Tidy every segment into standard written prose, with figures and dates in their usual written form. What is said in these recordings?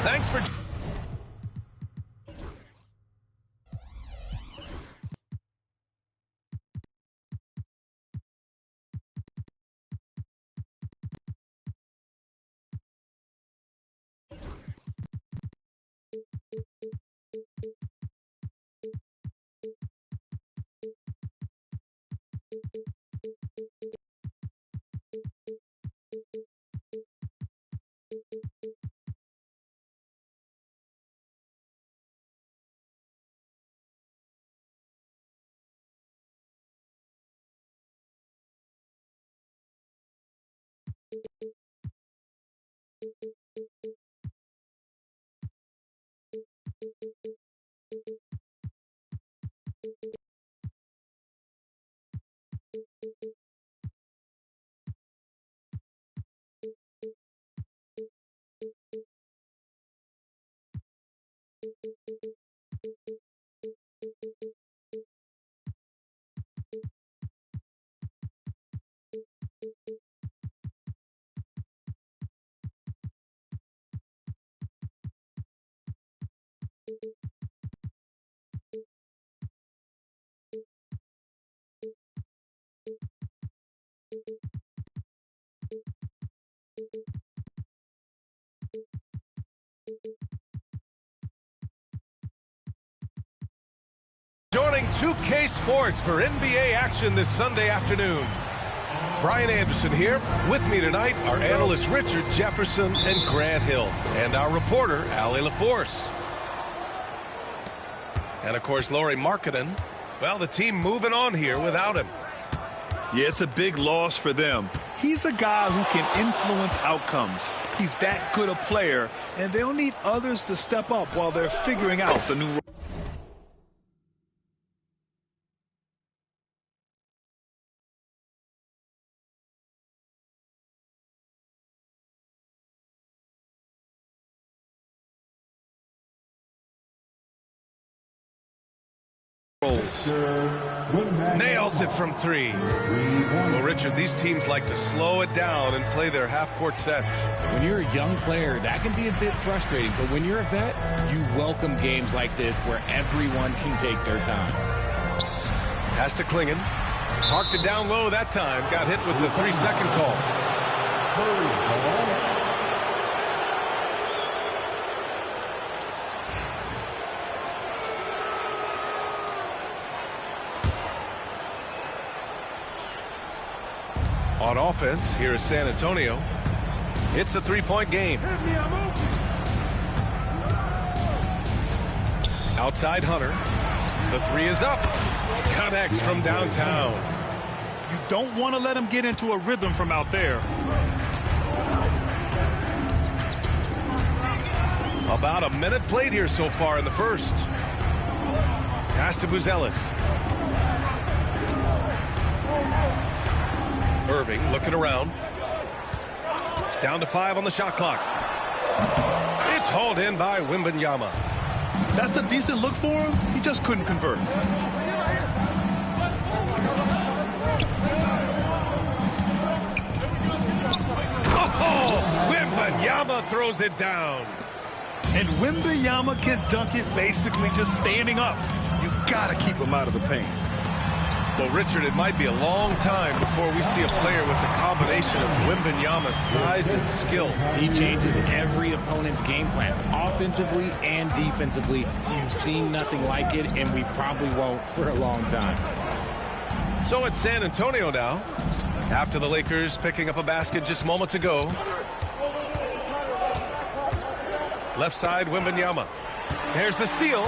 Thanks for... Joining 2K Sports for NBA action this Sunday afternoon. Brian Anderson here. With me tonight are analysts Richard Jefferson and Grant Hill, and our reporter, Allie LaForce. And, of course, Laurie Markkinen. Well, the team moving on here without him. Yeah, it's a big loss for them. He's a guy who can influence outcomes. He's that good a player, and they'll need others to step up while they're figuring out the new role. Nails it from three. Well, Richard, these teams like to slow it down and play their half-court sets. When you're a young player, that can be a bit frustrating. But when you're a vet, you welcome games like this where everyone can take their time. Pass to Klingen. Parked it down low that time. Got hit with the 3-second call. On offense, here is San Antonio. It's a three-point game. Outside Hunter. The three is up. Connects from downtown. You don't want to let him get into a rhythm from out there. About a minute played here so far in the first. Pass to Buzelis. Irving looking around. Down to 5 on the shot clock. It's hauled in by Wembanyama. That's a decent look for him. He just couldn't convert. Oh, Wembanyama throws it down. And Wembanyama can dunk it basically just standing up. You got to keep him out of the paint. Well, Richard, it might be a long time before we see a player with the combination of Wembanyama's size and skill. He changes every opponent's game plan, offensively and defensively. You've seen nothing like it, and we probably won't for a long time. So it's San Antonio now, after the Lakers picking up a basket just moments ago. Left side, Wembanyama. There's the steal.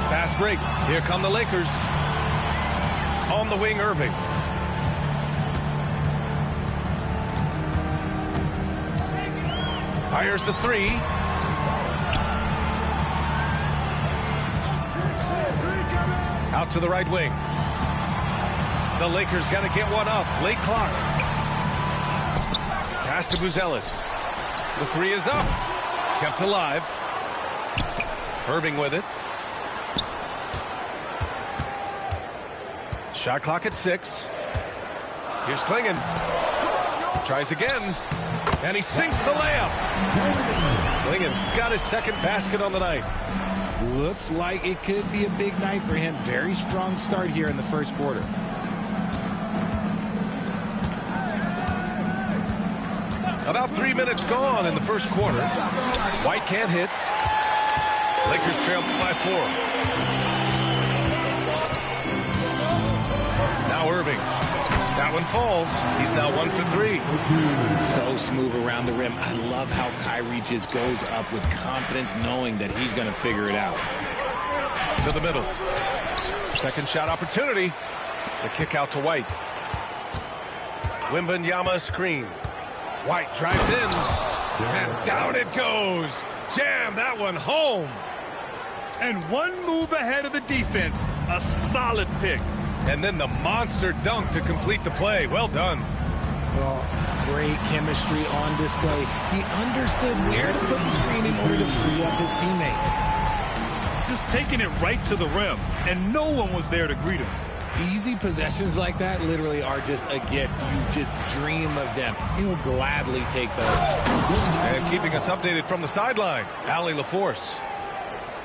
Fast break. Here come the Lakers. On the wing, Irving. Fires the three. Out to the right wing. The Lakers got to get one up. Late clock. Pass to Buzelis. The three is up. Kept alive. Irving with it. Shot clock at 6. Here's Klingon. Tries again. And he sinks the layup. Klingon's got his second basket on the night. Looks like it could be a big night for him. Very strong start here in the first quarter. About 3 minutes gone in the first quarter. White can't hit. Lakers trail by 4. Now Irving. That one falls. He's now 1 for 3. So smooth around the rim. I love how Kyrie just goes up with confidence, knowing that he's going to figure it out. To the middle. Second shot opportunity. The kick out to White. Wembanyama screen. White drives in. And down it goes. Jam that one home. And one move ahead of the defense. A solid pick. And then the monster dunk to complete the play. Well done. Well, great chemistry on display. He understood where to put the screen in order to free up his teammate. Just taking it right to the rim, and no one was there to greet him. Easy possessions like that literally are just a gift. You just dream of them. He'll gladly take those. And keeping us updated from the sideline, Allie LaForce.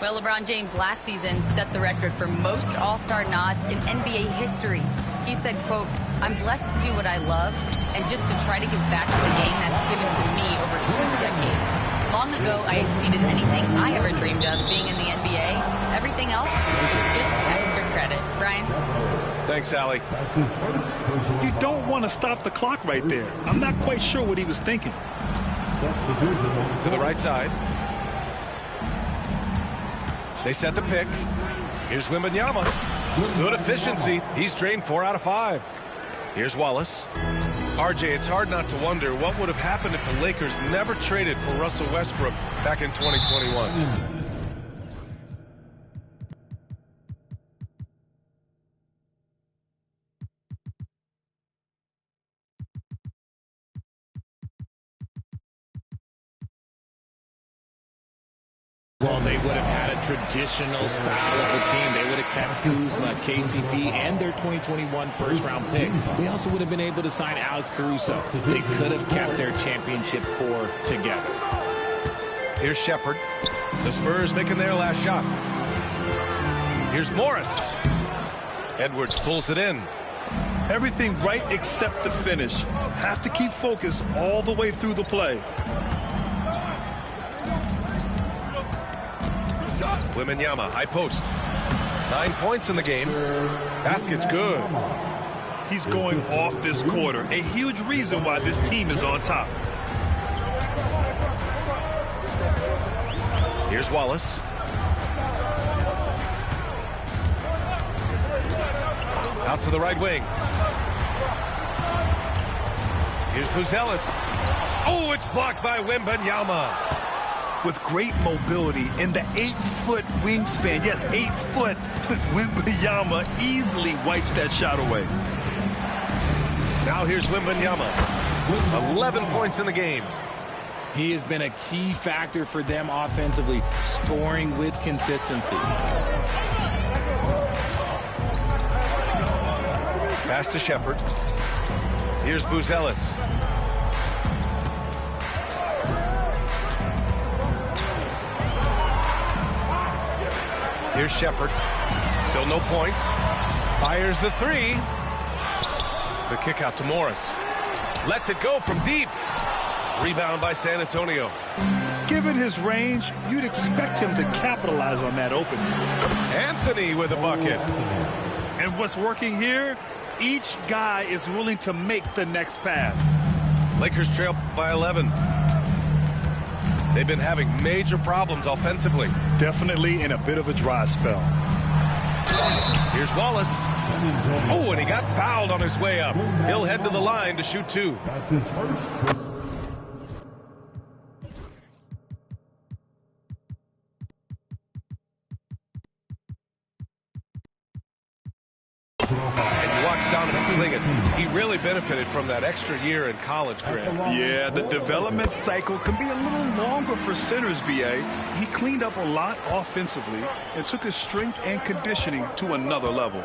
Well, LeBron James last season set the record for most All-Star nods in NBA history. He said, quote, "I'm blessed to do what I love and just to try to give back to the game that's given to me over 2 decades. Long ago, I exceeded anything I ever dreamed of being in the NBA. Everything else is just extra credit." Brian? Thanks, Allie. You don't want to stop the clock right there. I'm not quite sure what he was thinking. To the right side. They set the pick. Here's Wembanyama. Good efficiency. He's drained 4 out of 5. Here's Wallace. RJ, it's hard not to wonder what would have happened if the Lakers never traded for Russell Westbrook back in 2021. Well, they would have had a traditional style of a team. They would have kept Kuzma, KCP, and their 2021 first-round pick. They also would have been able to sign Alex Caruso. They could have kept their championship core together. Here's Shepard. The Spurs making their last shot. Here's Morris. Edwards pulls it in. Everything right except the finish. Have to keep focused all the way through the play. Wembanyama, high post. 9 points in the game. Basket's good. He's going off this quarter. A huge reason why this team is on top. Here's Wallace. Out to the right wing. Here's Buzelis. Oh, it's blocked by Wembanyama. With great mobility and the 8-foot wingspan. Yes, 8 foot. Wembanyama easily wipes that shot away. Now here's Wembanyama. 11 points in the game. He has been a key factor for them offensively, scoring with consistency. Pass to Shepard. Here's Buzelis. Here's Shepard. Still no points. Fires the three. The kick out to Morris. Lets it go from deep. Rebound by San Antonio. Given his range, you'd expect him to capitalize on that opening. Anthony with a bucket. And what's working here? Each guy is willing to make the next pass. Lakers trail by 11. They've been having major problems offensively. Definitely in a bit of a dry spell. Here's Wallace. Oh, and he got fouled on his way up. He'll head to the line to shoot two. That's his first. And you watch Dominic Klingin. He really benefited from that extra year in college, Grant. Yeah, the development cycle can be a little longer for centers, B.A. He cleaned up a lot offensively and took his strength and conditioning to another level.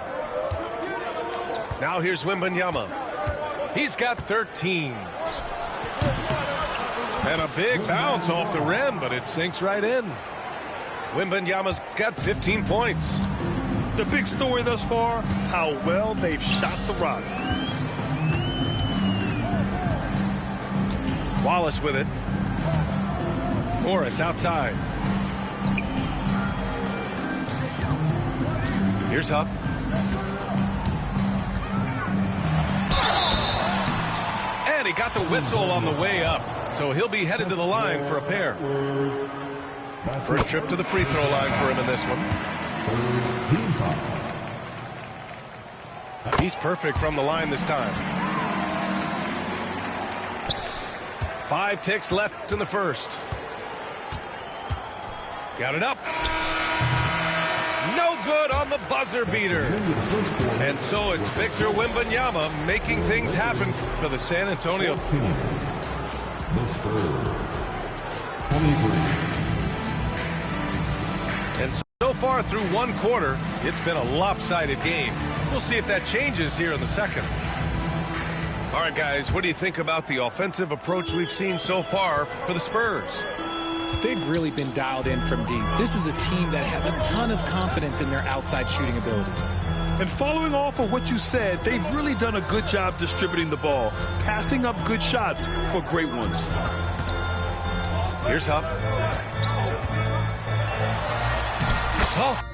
Now here's Wembanyama. He's got 13. And a big bounce off the rim, but it sinks right in. Wembanyama's got 15 points. The big story thus far, how well they've shot the rock. Wallace with it. Morris outside. Here's Huff. And he got the whistle on the way up, so he'll be headed to the line for a pair. First trip to the free throw line for him in this one. He's perfect from the line this time. 5 ticks left in the first. Got it up. No good on the buzzer beater. And so it's Victor Wembanyama making things happen for the San Antonio. The Spurs. 23. And so far through one quarter, it's been a lopsided game. We'll see if that changes here in the second. All right, guys, what do you think about the offensive approach we've seen so far for the Spurs? They've really been dialed in from deep. This is a team that has a ton of confidence in their outside shooting ability. And following off of what you said, they've really done a good job distributing the ball, passing up good shots for great ones. Here's Huff. Soft.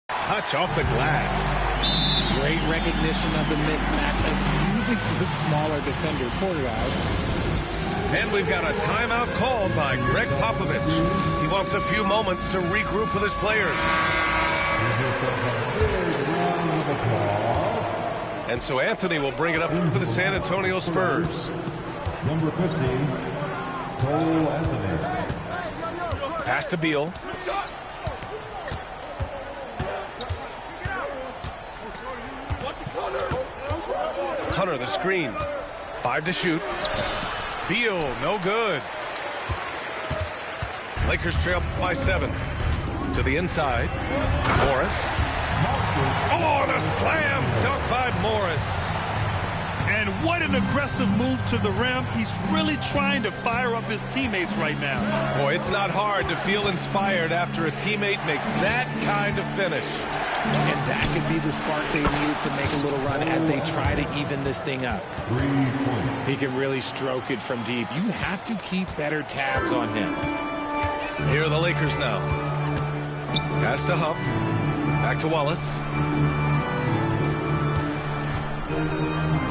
Touch off the glass. Great recognition of the mismatch and using the smaller defender quarter out. And we've got a timeout called by Greg Popovich. He wants a few moments to regroup with his players. And so Anthony will bring it up for the San Antonio Spurs. Number 15, Cole Anthony. Pass to Beal. Hunter the screen. 5 to shoot. Beal, no good. Lakers trail by 7. To the inside. Morris. Oh, and a slam dunk by Morris. And what an aggressive move to the rim. He's really trying to fire up his teammates right now. Boy, it's not hard to feel inspired after a teammate makes that kind of finish. And that could be the spark they need to make a little run as they try to even this thing up. 3 points. He can really stroke it from deep. You have to keep better tabs on him. Here are the Lakers now. Pass to Huff. Back to Wallace.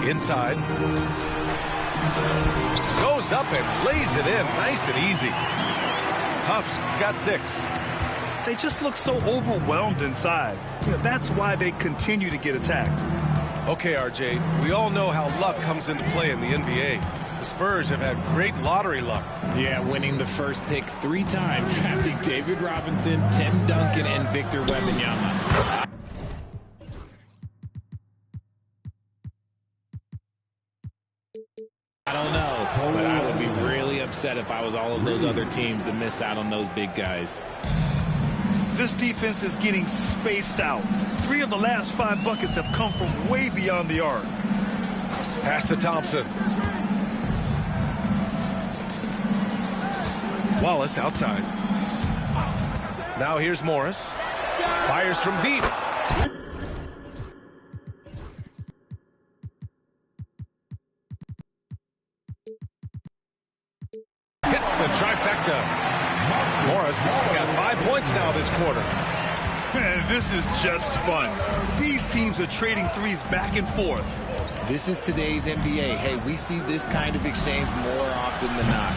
Inside. Goes up and lays it in. Nice and easy. Huff's got 6. They just look so overwhelmed inside. That's why they continue to get attacked. Okay, RJ, we all know how luck comes into play in the NBA. The Spurs have had great lottery luck. Yeah, winning the first pick 3 times, drafting David Robinson, Tim Duncan, and Victor Wembanyama. I don't know, but I would be really upset if I was all of those other teams to miss out on those big guys. This defense is getting spaced out. 3 of the last 5 buckets have come from way beyond the arc. Pass to Thompson. Wallace outside. Now here's Morris. Fires from deep. Hits the trifecta. Morris has got 5 points now this quarter. Man, this is just fun. These teams are trading threes back and forth. This is today's NBA. Hey, we see this kind of exchange more often than not.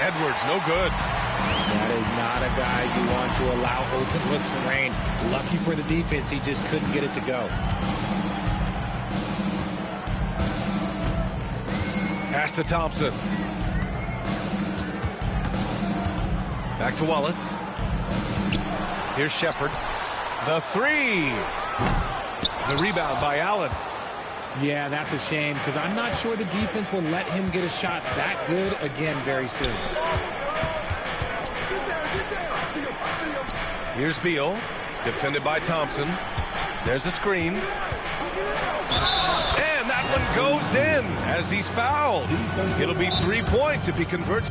Edwards, no good. That is not a guy you want to allow open looks from range. Lucky for the defense, he just couldn't get it to go. Pass to Thompson. Back to Wallace. Here's Shepherd. The 3. The rebound by Allen. Yeah, that's a shame because I'm not sure the defense will let him get a shot that good again very soon. Here's Beal, defended by Thompson. There's a screen. And that one goes in as he's fouled. It'll be 3 points if he converts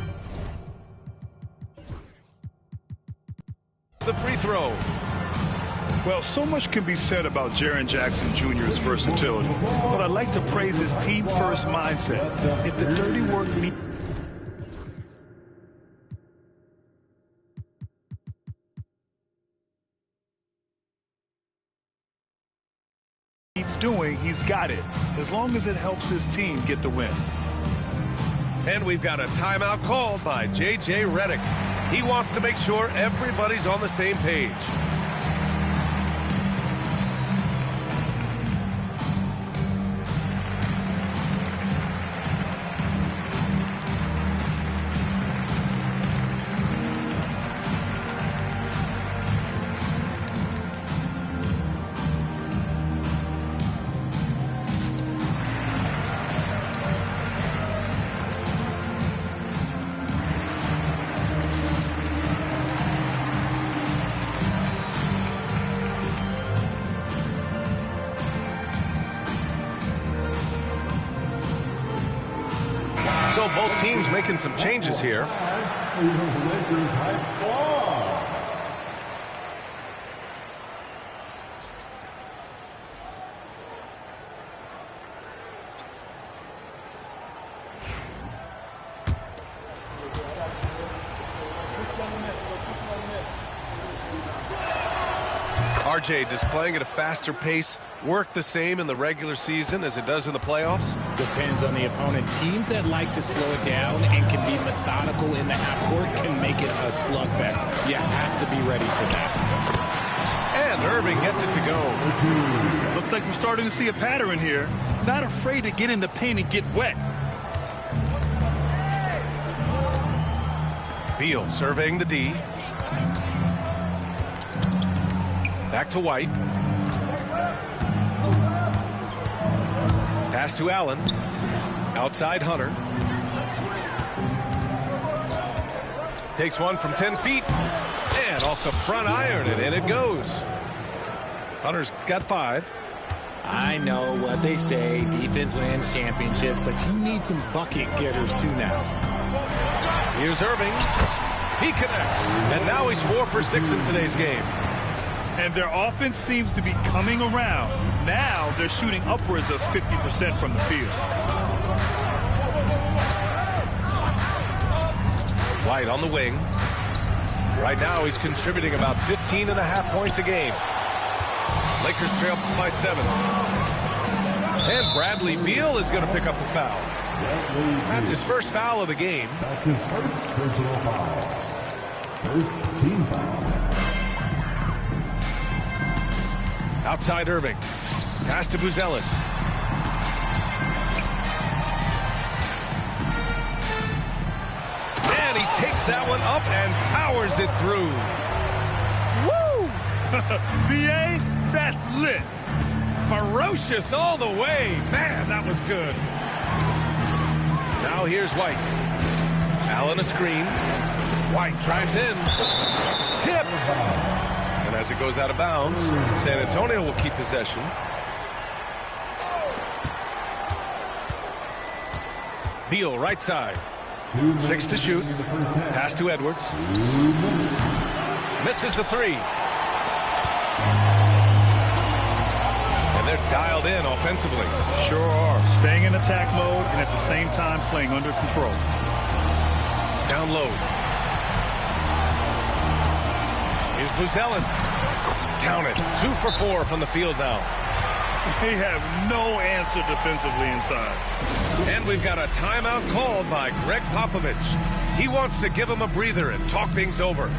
the free throw. Well, so much can be said about Jaren Jackson Jr.'s versatility, but I'd like to praise his team-first mindset. If the dirty work needs doing, he's got it, as long as it helps his team get the win. And we've got a timeout called by J.J. Redick. He wants to make sure everybody's on the same page. So both teams making some changes here. RJ displaying at a faster pace, work the same in the regular season as it does in the playoffs? Depends on the opponent. Teams that like to slow it down and can be methodical in the half court can make it a slugfest. You have to be ready for that. And Irving gets it to go. Looks like we're starting to see a pattern here. Not afraid to get in the paint and get wet. Beal surveying the D. Back to White. Pass to Allen. Outside Hunter. Takes one from 10 feet. And off the front iron, and in it goes. Hunter's got 5. I know what they say, defense wins championships, but you need some bucket getters too now. Here's Irving. He connects. And now he's 4 for 6 in today's game. And their offense seems to be coming around. Now they're shooting upwards of 50% from the field. White on the wing. Right now he's contributing about 15.5 points a game. Lakers trail by 7. And Bradley Beal is going to pick up the foul. That's his first foul of the game. That's his first personal foul. First team foul. Outside Irving. Pass to Buzelis. And he takes that one up and powers it through. Woo! BA, that's lit. Ferocious all the way. Man, that was good. Now here's White. Allen a screen. White drives in. Tipped. And as it goes out of bounds, San Antonio will keep possession. Beal right side. 6 to shoot. Pass to Edwards. Misses the three. And they're dialed in offensively. Sure are. Staying in attack mode and at the same time playing under control. Down low. Here's Buzelis. Count it. 2 for 4 from the field now. They have no answer defensively inside. And we've got a timeout called by Greg Popovich. He wants to give him a breather and talk things over.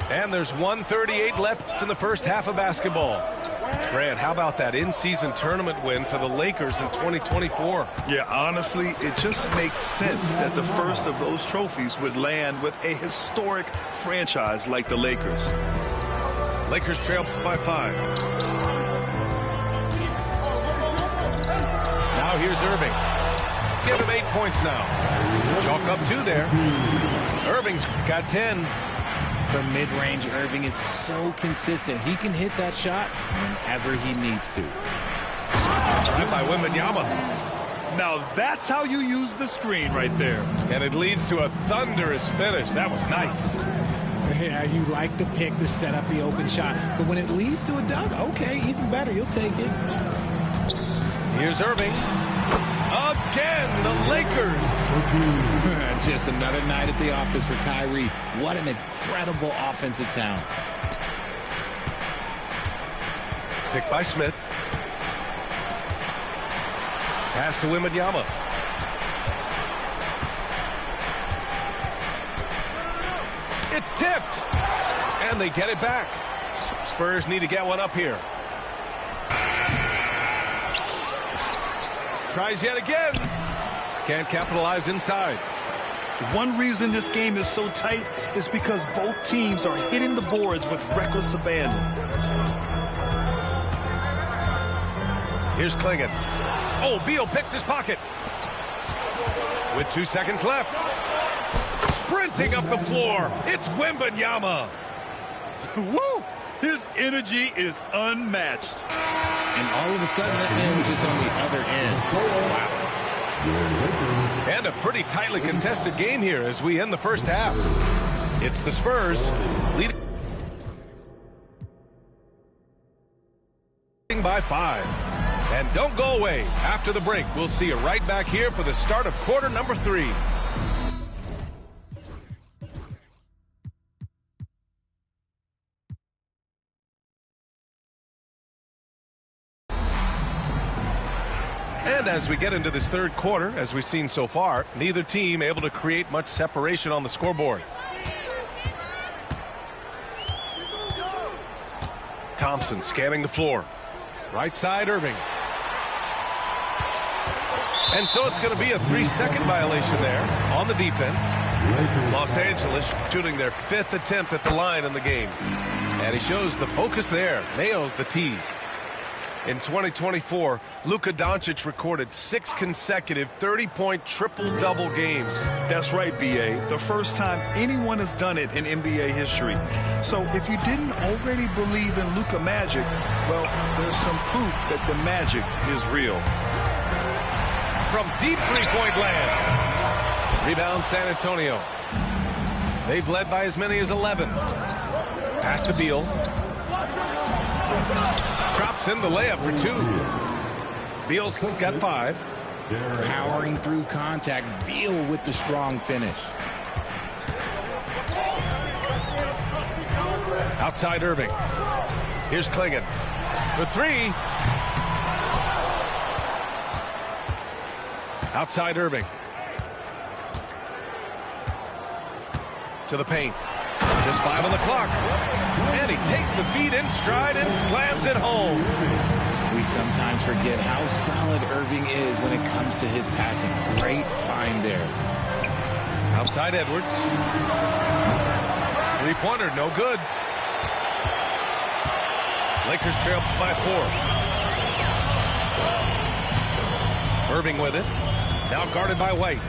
And there's 1:38 left in the first half of basketball. Grant, how about that in-season tournament win for the Lakers in 2024? Yeah, honestly, it just makes sense that the first of those trophies would land with a historic franchise like the Lakers. Lakers trail by 5. Now here's Irving. Give him 8 points now. Chalk up 2 there. Irving's got 10. From mid-range, Irving is so consistent. He can hit that shot whenever he needs to. Drive by Wembanyama. Now that's how you use the screen right there. And it leads to a thunderous finish. That was nice. Yeah, you like the pick to set up the open shot. But when it leads to a dunk, okay, even better. You'll take it. Here's Irving. Again, the Lakers. Just another night at the office for Kyrie. What an incredible offensive talent. Picked by Smith. Pass to Wembanyama. It's tipped. And they get it back. Spurs need to get one up here. Tries yet again. Can't capitalize inside. One reason this game is so tight is because both teams are hitting the boards with reckless abandon. Here's Klingon. Oh, Beal picks his pocket. With 2 seconds left. Sprinting up the floor. It's Wembanyama. Woo! His energy is unmatched. And all of a sudden, that man was just on the other end. Wow. And a pretty tightly contested game here as we end the first half. It's the Spurs leading by 5. And don't go away. After the break, we'll see you right back here for the start of quarter number 3. And as we get into this third quarter, as we've seen so far, neither team able to create much separation on the scoreboard. Thompson scanning the floor. Right side, Irving. And so it's going to be a 3-second violation there on the defense. Los Angeles shooting their 5th attempt at the line in the game. And he shows the focus there. Nails the tee. In 2024, Luka Doncic recorded 6 consecutive 30-point triple-double games. That's right, B.A. The first time anyone has done it in NBA history. So if you didn't already believe in Luka magic, well, there's some proof that the magic is real. From deep three-point land. Rebound San Antonio. They've led by as many as 11. Pass to Beal. Drops in the layup for 2. Beal's got 5. Powering through contact. Beal with the strong finish. Outside Irving. Here's Klingon for 3. Outside Irving. To the paint. Just 5 on the clock. And he takes the feed in stride and slams it home. We sometimes forget how solid Irving is when it comes to his passing. Great find there. Outside Edwards. 3-pointer, no good. Lakers trail by 4. Irving with it. Now guarded by White.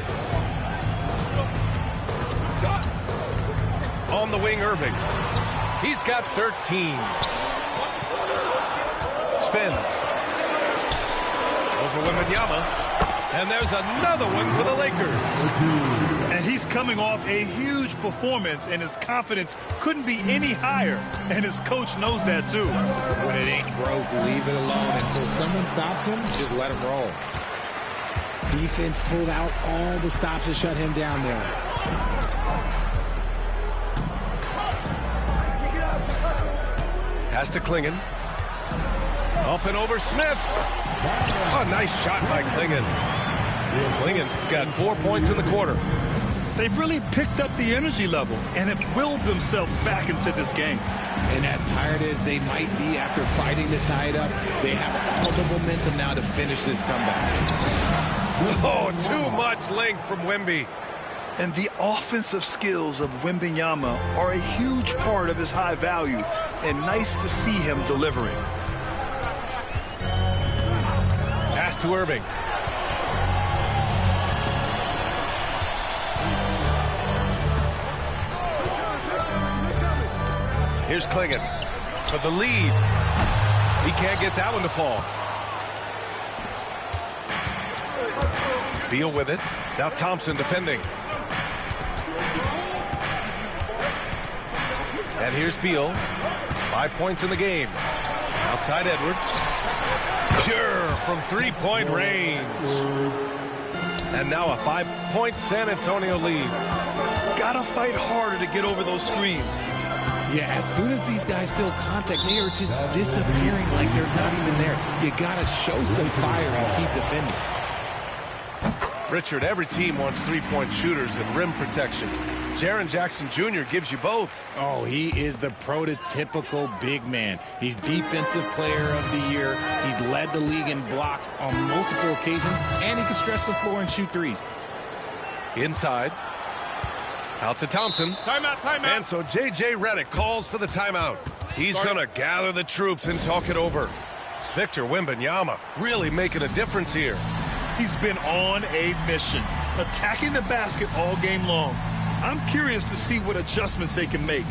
On the wing, Irving. He's got 13. Spins. Over Wembanyama. And there's another one for the Lakers. And he's coming off a huge performance, and his confidence couldn't be any higher. And his coach knows that, too. When it ain't broke, leave it alone. Until someone stops him, just let him roll. Defense pulled out all the stops to shut him down there. Pass to Klingon. Up and over Smith. Oh, nice shot by Klingon. Klingon's got 4 points in the quarter. They've really picked up the energy level and have willed themselves back into this game. And as tired as they might be after fighting to tie it up, they have all the momentum now to finish this comeback. Oh, too much length from Wemby. And the offensive skills of Wembanyama are a huge part of his high value, and nice to see him delivering. Pass to Irving. Here's Klingon for the lead. He can't get that one to fall. Beal with it. Now Thompson defending. And here's Beal. 5 points in the game. Outside Edwards. Pure from three-point range. And now a 5-point San Antonio lead. Gotta fight harder to get over those screens. Yeah, as soon as these guys feel contact, they are just disappearing like they're not even there. You gotta show some fire and keep defending. Richard, every team wants three-point shooters and rim protection. Jaren Jackson Jr. gives you both. Oh, he is the prototypical big man. He's Defensive Player of the Year. He's led the league in blocks on multiple occasions, and he can stretch the floor and shoot threes. Inside. Out to Thompson. Timeout, timeout. And so J.J. Redick calls for the timeout. He's going to gather the troops and talk it over. Victor Wembanyama really making a difference here. He's been on a mission, attacking the basket all game long. I'm curious to see what adjustments they can make.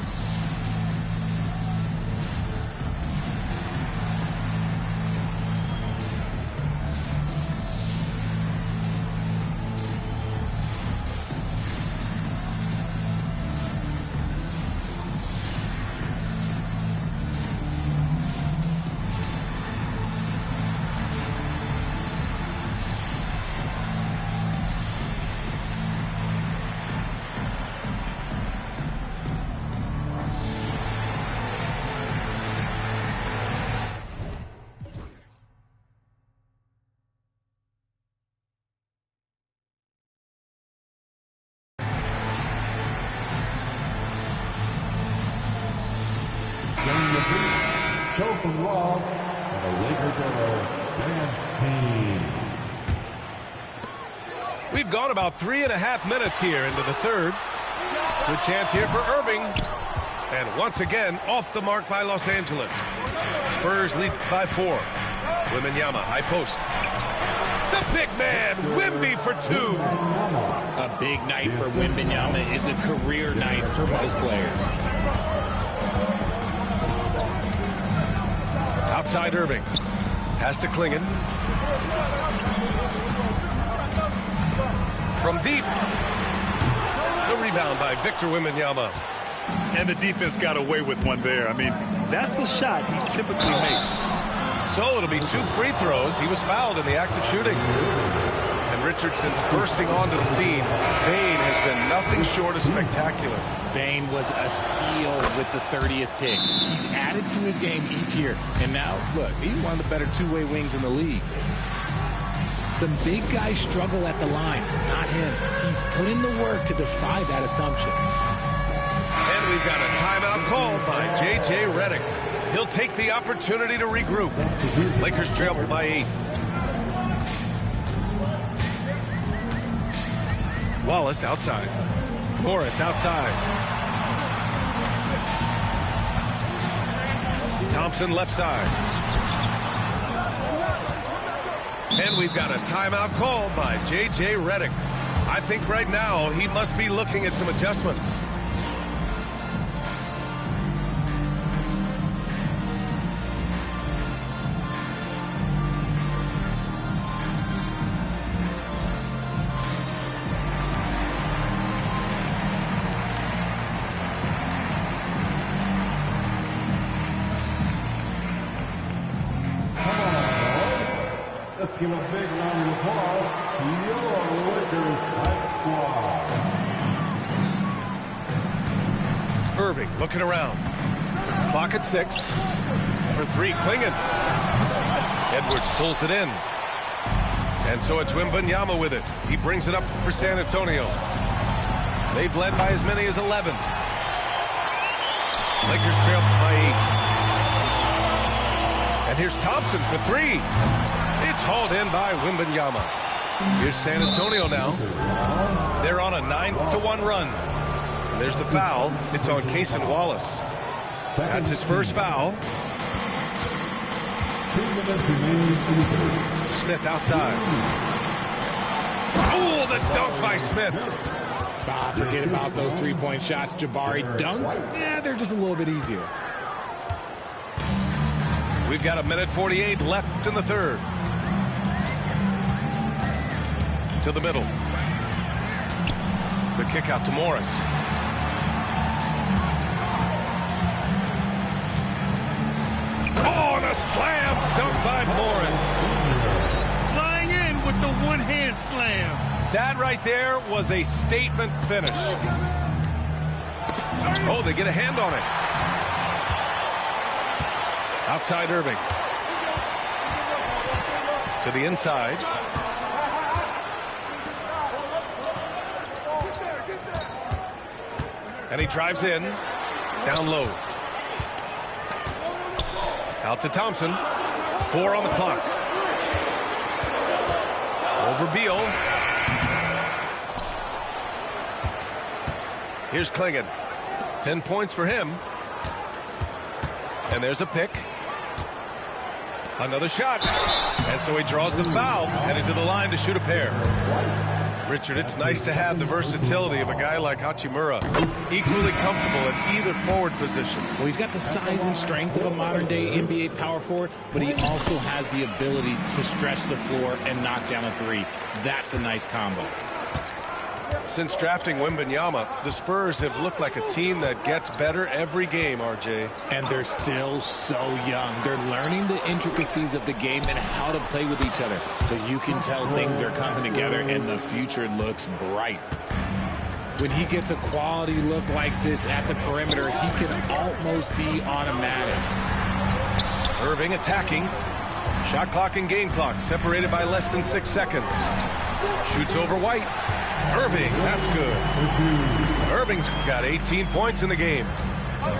Show some love for the Laker Girls Dance Team. We've gone about 3.5 minutes here into the third. Good chance here for Irving. And once again, off the mark by Los Angeles. Spurs lead by 4. Wembanyama, high post. The big man, Wemby for 2. A big night for Wembanyama is a career night for most players. Outside Irving. Has to Klingon. From deep. The rebound by Victor Wembanyama. And the defense got away with one there. I mean, that's the shot he typically makes. So it'll be 2 free throws. He was fouled in the act of shooting. And Richardson's bursting onto the scene. Bane has been nothing short of spectacular. Bane was a steal with the 30th pick. He's added to his game each year. And now, look, he's one of the better two-way wings in the league. Some big guys struggle at the line, not him. He's put in the work to defy that assumption. And we've got a timeout called by J.J. Redick. He'll take the opportunity to regroup. Lakers trail by 8. Wallace outside. Morris outside. Thompson left side. And we've got a timeout called by J.J. Redick. I think right now he must be looking at some adjustments. Let's give a big round of applause to your Lakers Hype Squad. Irving looking around. Clock at 6. For 3, Klingon. Edwards pulls it in. And so it's Wembanyama with it. He brings it up for San Antonio. They've led by as many as 11. Lakers trail by 8. And here's Thompson for 3. It's hauled in by Wembanyama. Here's San Antonio now. They're on a 9-1 run. And there's the foul. It's on Cason Wallace. That's his first foul. 2 minutes remaining in the third. Smith outside. Oh, the dunk by Smith. Forget about those three-point shots. Jabari dunked. Yeah, they're just a little bit easier. We've got 1:48 left in the third. To the middle. The kick out to Morris. Oh, and a slam dunk by Morris. Flying in with the one-hand slam. That right there was a statement finish. Oh, they get a hand on it. Outside Irving. To the inside. And he drives in. Down low. Out to Thompson. 4 on the clock. Over Beal. Here's Klingon. 10 points for him. And there's a pick. Another shot. And so he draws the foul, headed to the line to shoot a pair. Richard, it's nice to have the versatility of a guy like Hachimura, equally comfortable at either forward position. Well, he's got the size and strength of a modern-day NBA power forward, but he also has the ability to stretch the floor and knock down a three. That's a nice combo. Since drafting Wembanyama, the Spurs have looked like a team that gets better every game, RJ. And they're still so young. They're learning the intricacies of the game and how to play with each other. But you can tell things are coming together and the future looks bright. When he gets a quality look like this at the perimeter, he can almost be automatic. Irving attacking. Shot clock and game clock separated by less than 6 seconds. Shoots over White. Irving, that's good. Irving's got 18 points in the game.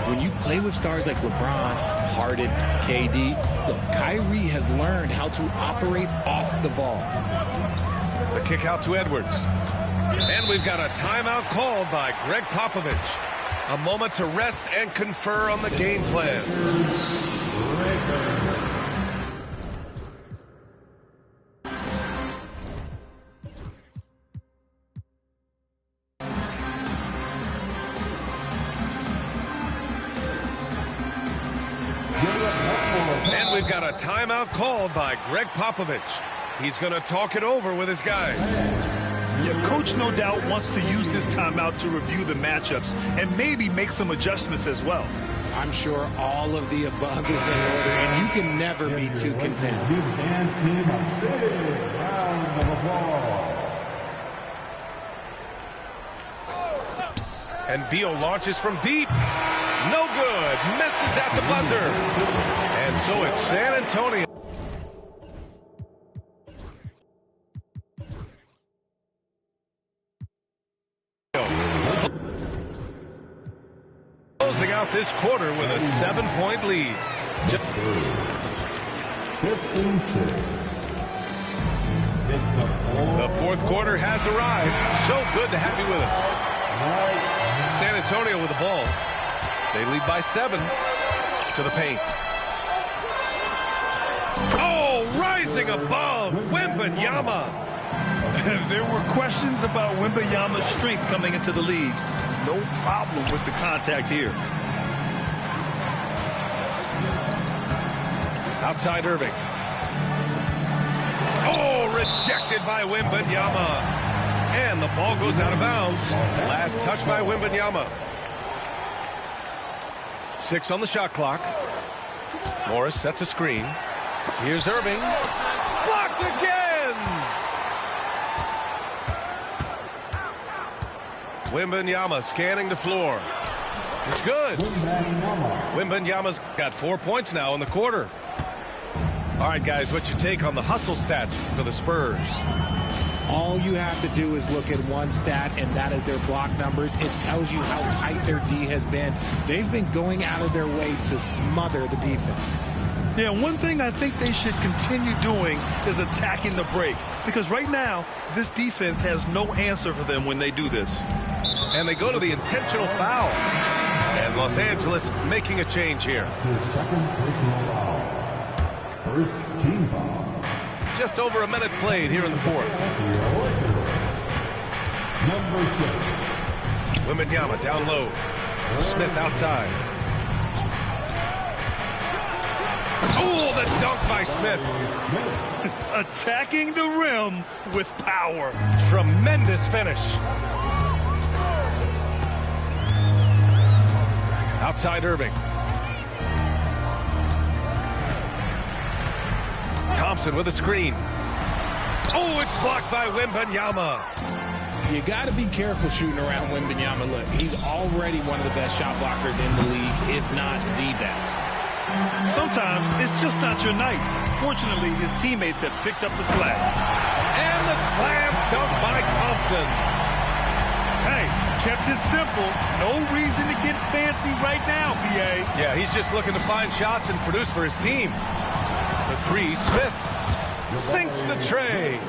When you play with stars like LeBron, Harden, KD, look, Kyrie has learned how to operate off the ball. The kick out to Edwards. And we've got a timeout called by Greg Popovich. A moment to rest and confer on the game plan. And we've got a timeout called by Greg Popovich. He's going to talk it over with his guys. Yeah, coach no doubt wants to use this timeout to review the matchups and maybe make some adjustments as well. I'm sure all of the above is in order, and you can never be too content. Give Dan team a big round of applause. And Beal launches from deep. No good. Misses at the buzzer. And so it's San Antonio. Closing out this quarter with a 7-point lead. Just 56. the fourth quarter has arrived. So good to have you with us. San Antonio with the ball. They lead by 7 to the paint. Oh, rising above Wembanyama. There were questions about Wembanyama's strength coming into the league. No problem with the contact here. Outside Irving. Oh, rejected by Wembanyama. And the ball goes out of bounds. Last touch by Wembanyama. 6 on the shot clock. Morris sets a screen. Here's Irving. Blocked again! Wembanyama scanning the floor. It's good. Wembanyama's got 4 points now in the quarter. All right, guys, what's your take on the hustle stats for the Spurs? All you have to do is look at one stat, and that is their block numbers. It tells you how tight their D has been. They've been going out of their way to smother the defense. Yeah, one thing I think they should continue doing is attacking the break. Because right now, this defense has no answer for them when they do this. And they go to the intentional foul. And Los Angeles making a change here. His second personal foul. First team foul. Just over a minute played here in the fourth. Number 6. Wembanyama down low. Smith outside. Oh, the dunk by Smith. Attacking the rim with power. Tremendous finish. Outside Irving. Thompson with a screen. Oh, it's blocked by Wembanyama. You got to be careful shooting around Wembanyama. Look, he's already one of the best shot blockers in the league, if not the best. Sometimes it's just not your night. Fortunately, his teammates have picked up the slack. And the slam dunk by Thompson. Hey, kept it simple. No reason to get fancy right now, BA. Yeah, he's just looking to find shots and produce for his team. The 3, Smith sinks the tray.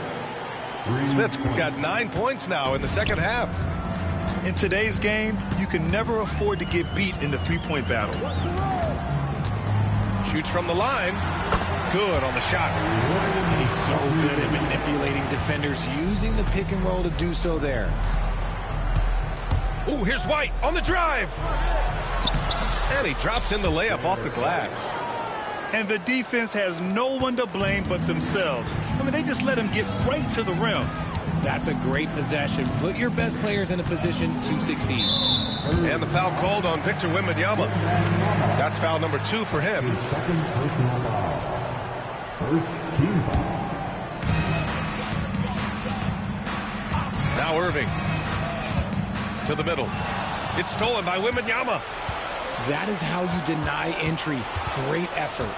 Smith's got 9 points now in the second half. In today's game, you can never afford to get beat in the three-point battle. Shoots from the line. Good on the shot. He's so good at manipulating defenders, using the pick and roll to do so there. Ooh, here's White on the drive. And he drops in the layup off the glass. And the defense has no one to blame but themselves. I mean, they just let him get right to the rim. That's a great possession. Put your best players in a position to succeed. And the foul called on Victor Wembanyama. That's foul number 2 for him. His second personal foul. First team foul. Now Irving. To the middle. It's stolen by Wembanyama. That is how you deny entry. Great effort.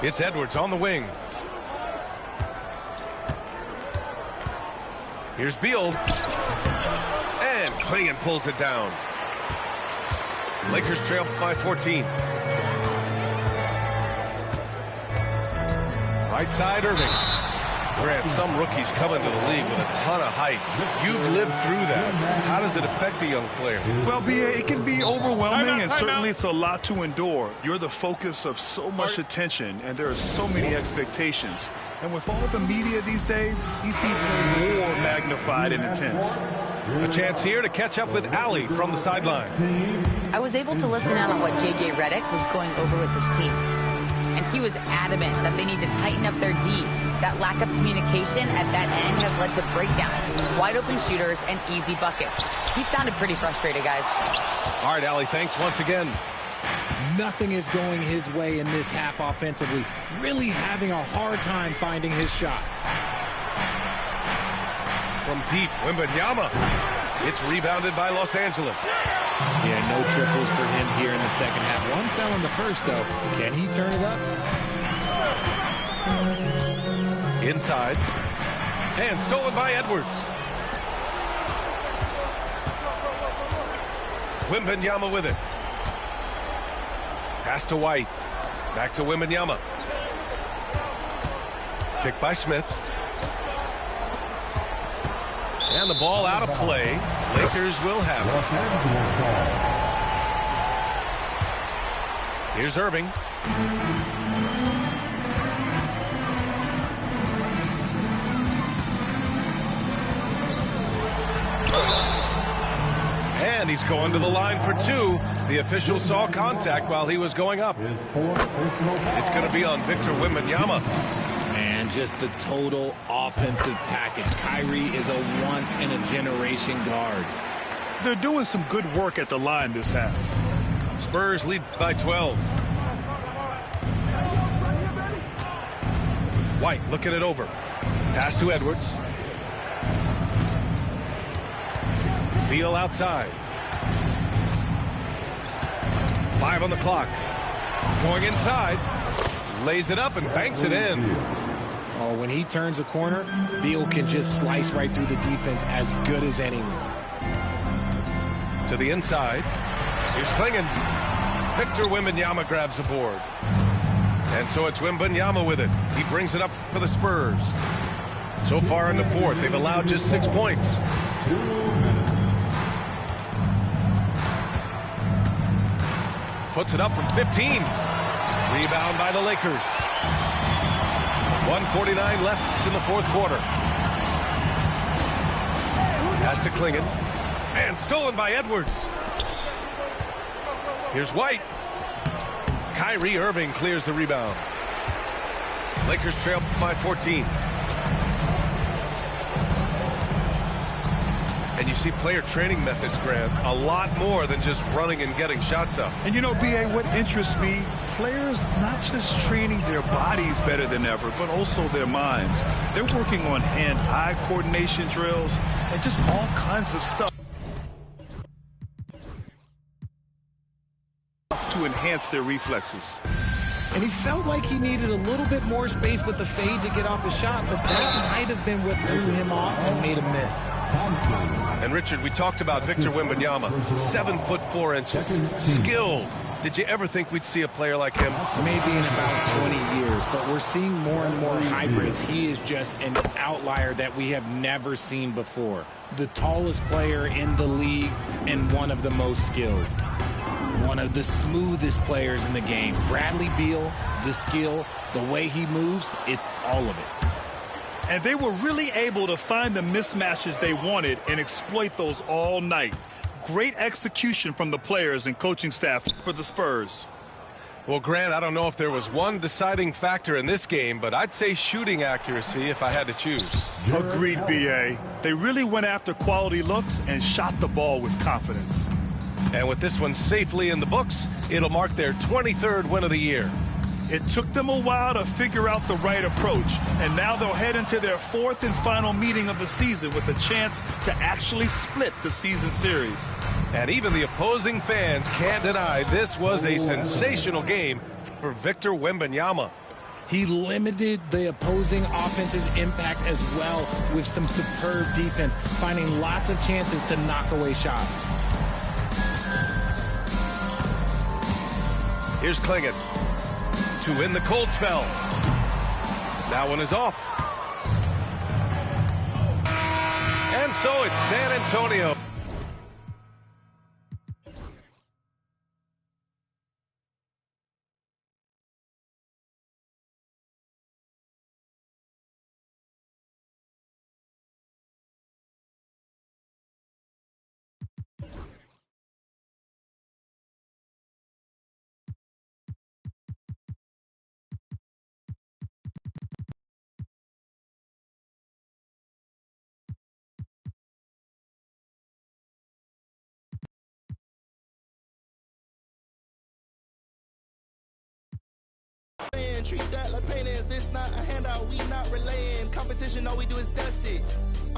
It's Edwards on the wing. Here's Beal. And Clingan pulls it down. Lakers trail by 14. Right side, Irving. Grant, some rookies come into the league with a ton of height. You've lived through that. How does it affect a young player? Well, BA, it can be overwhelming, and certainly it's a lot to endure. You're the focus of so much attention, and there are so many expectations. And with all the media these days, it's even more magnified and intense. A chance here to catch up with Allie from the sideline. I was able to listen out on what J.J. Redick was going over with his team. And he was adamant that they need to tighten up their D. That lack of communication at that end has led to breakdowns, wide open shooters, and easy buckets. He sounded pretty frustrated, guys. All right, Allie, thanks once again. Nothing is going his way in this half offensively. Really having a hard time finding his shot. From deep, Wembanyama. It's rebounded by Los Angeles. Yeah, no triples for him here in the second half. One fell in the first, though. Can he turn it up? Inside. And stolen by Edwards. Wembanyama with it. Pass to White. Back to Wembanyama. Picked by Smith. And the ball out of play. Lakers will have it. Here's Irving. And he's going to the line for two. The official saw contact while he was going up. It's going to be on Victor Wembanyama. And just the total offensive package. Kyrie is a once-in-a-generation guard. They're doing some good work at the line this half. Spurs lead by 12. White looking it over. Pass to Edwards. Beal outside. 5 on the clock. Going inside. Lays it up and banks it in. Oh, when he turns a corner, Beal can just slice right through the defense as good as anyone. To the inside. Here's Klingon. Victor Wembanyama grabs the board. And so it's Wembanyama with it. He brings it up for the Spurs. So far in the fourth, they've allowed just 6 points. Puts it up from 15. Rebound by the Lakers. 1:49 left in the fourth quarter. Pass to Klingon. And stolen by Edwards. Here's White. Kyrie Irving clears the rebound. Lakers trail by 14. And you see player training methods, Grant, a lot more than just running and getting shots up. And you know, B.A., what interests me, players not just training their bodies better than ever, but also their minds. They're working on hand-eye coordination drills and just all kinds of stuff to enhance their reflexes. And he felt like he needed a little bit more space with the fade to get off a shot, but that might have been what threw him off and made him miss. And Richard, we talked about Victor Wembanyama, 7'4", skilled. Did you ever think we'd see a player like him? Maybe in about 20 years, but we're seeing more and more hybrids. He is just an outlier that we have never seen before. The tallest player in the league and one of the most skilled. One of the smoothest players in the game. Bradley Beal, the skill, the way he moves, it's all of it. And they were really able to find the mismatches they wanted and exploit those all night. Great execution from the players and coaching staff for the Spurs. Well, Grant, I don't know if there was one deciding factor in this game, but I'd say shooting accuracy if I had to choose. Agreed, B.A. They really went after quality looks and shot the ball with confidence. And with this one safely in the books, it'll mark their 23rd win of the year. It took them a while to figure out the right approach, and now they'll head into their fourth and final meeting of the season with a chance to actually split the season series. And even the opposing fans can't deny this was a sensational game for Victor Wembanyama. He limited the opposing offense's impact as well with some superb defense, finding lots of chances to knock away shots. Here's Klingon to win the cold spell. That one is off. And so it's San Antonio. treat that like pain is. This not a handout, we not relaying. Competition, all we do is dust it.